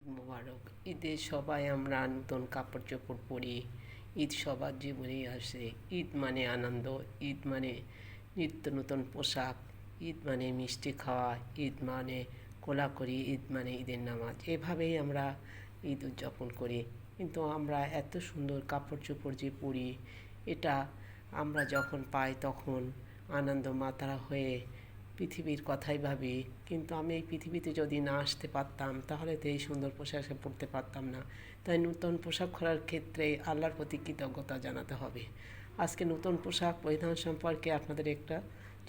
মোবারক। ঈদে সবাই আমরা নতুন কাপড় চোপড় পরি। ঈদ সবার জীবনেই আসে। ঈদ মানে আনন্দ, ঈদ মানে নিত্য নতুন পোশাক, ঈদ মানে মিষ্টি খাওয়া, ঈদ মানে কোলাকুলি, ঈদ মানে ঈদের নামাজ। এভাবেই আমরা ঈদ উদযাপন করি। কিন্তু আমরা এত সুন্দর কাপড় চোপড় যে পরি, এটা আমরা যখন পাই তখন আনন্দ মাতারা হয়ে পৃথিবীর কথাই ভাবি। কিন্তু আমি এই পৃথিবীতে যদি না আসতে পারতাম তাহলে তো এই সুন্দর পোশাক পরতে পারতাম না। তাই নতুন পোশাক পরার ক্ষেত্রে আল্লাহর প্রতি কৃতজ্ঞতা জানাতে হবে। আজকে নতুন পোশাক পরিধান সম্পর্কে আপনাদের একটা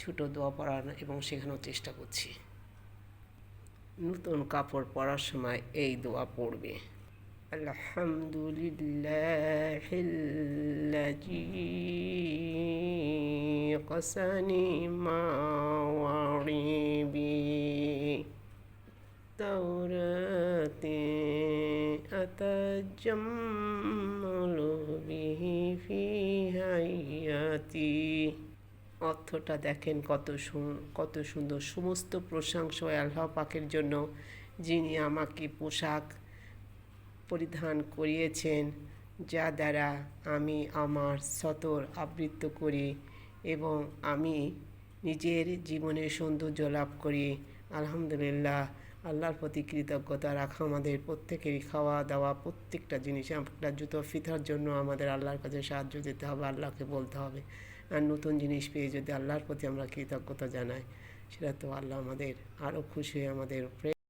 ছোট দোয়া পড়ানো এবং শেখানোর চেষ্টা করছি। নতুন কাপড় পরার সময় এই দোয়া পড়বে। আলহামদুলিল্লাহিল্লাযী قسني بالتوراة أتجمل به في حياتي। অর্থটা দেখেন কত সুন্দর। সমস্ত প্রশংসা আল্লাহ পাকের জন্য, যিনি আমাকে পোশাক পরিধান করিয়েছেন, যা দ্বারা আমি আমার সতর আবৃত্ত করি এবং আমি নিজের জীবনের সৌন্দর্য লাভ করি। আলহামদুলিল্লাহ। আল্লাহর প্রতি কৃতজ্ঞতা রাখা আমাদের প্রত্যেকেরই। খাওয়া দাওয়া প্রত্যেকটা জিনিস, একটা জুতো ফিতার জন্য আমাদের আল্লাহর কাছে সাহায্য দিতে হবে, আল্লাহকে বলতে হবে। আর নতুন জিনিস পেয়ে যদি আল্লাহর প্রতি আমরা কৃতজ্ঞতা জানাই, সেটা তো আল্লাহ আমাদের আরও খুশি হয়ে আমাদের উপরে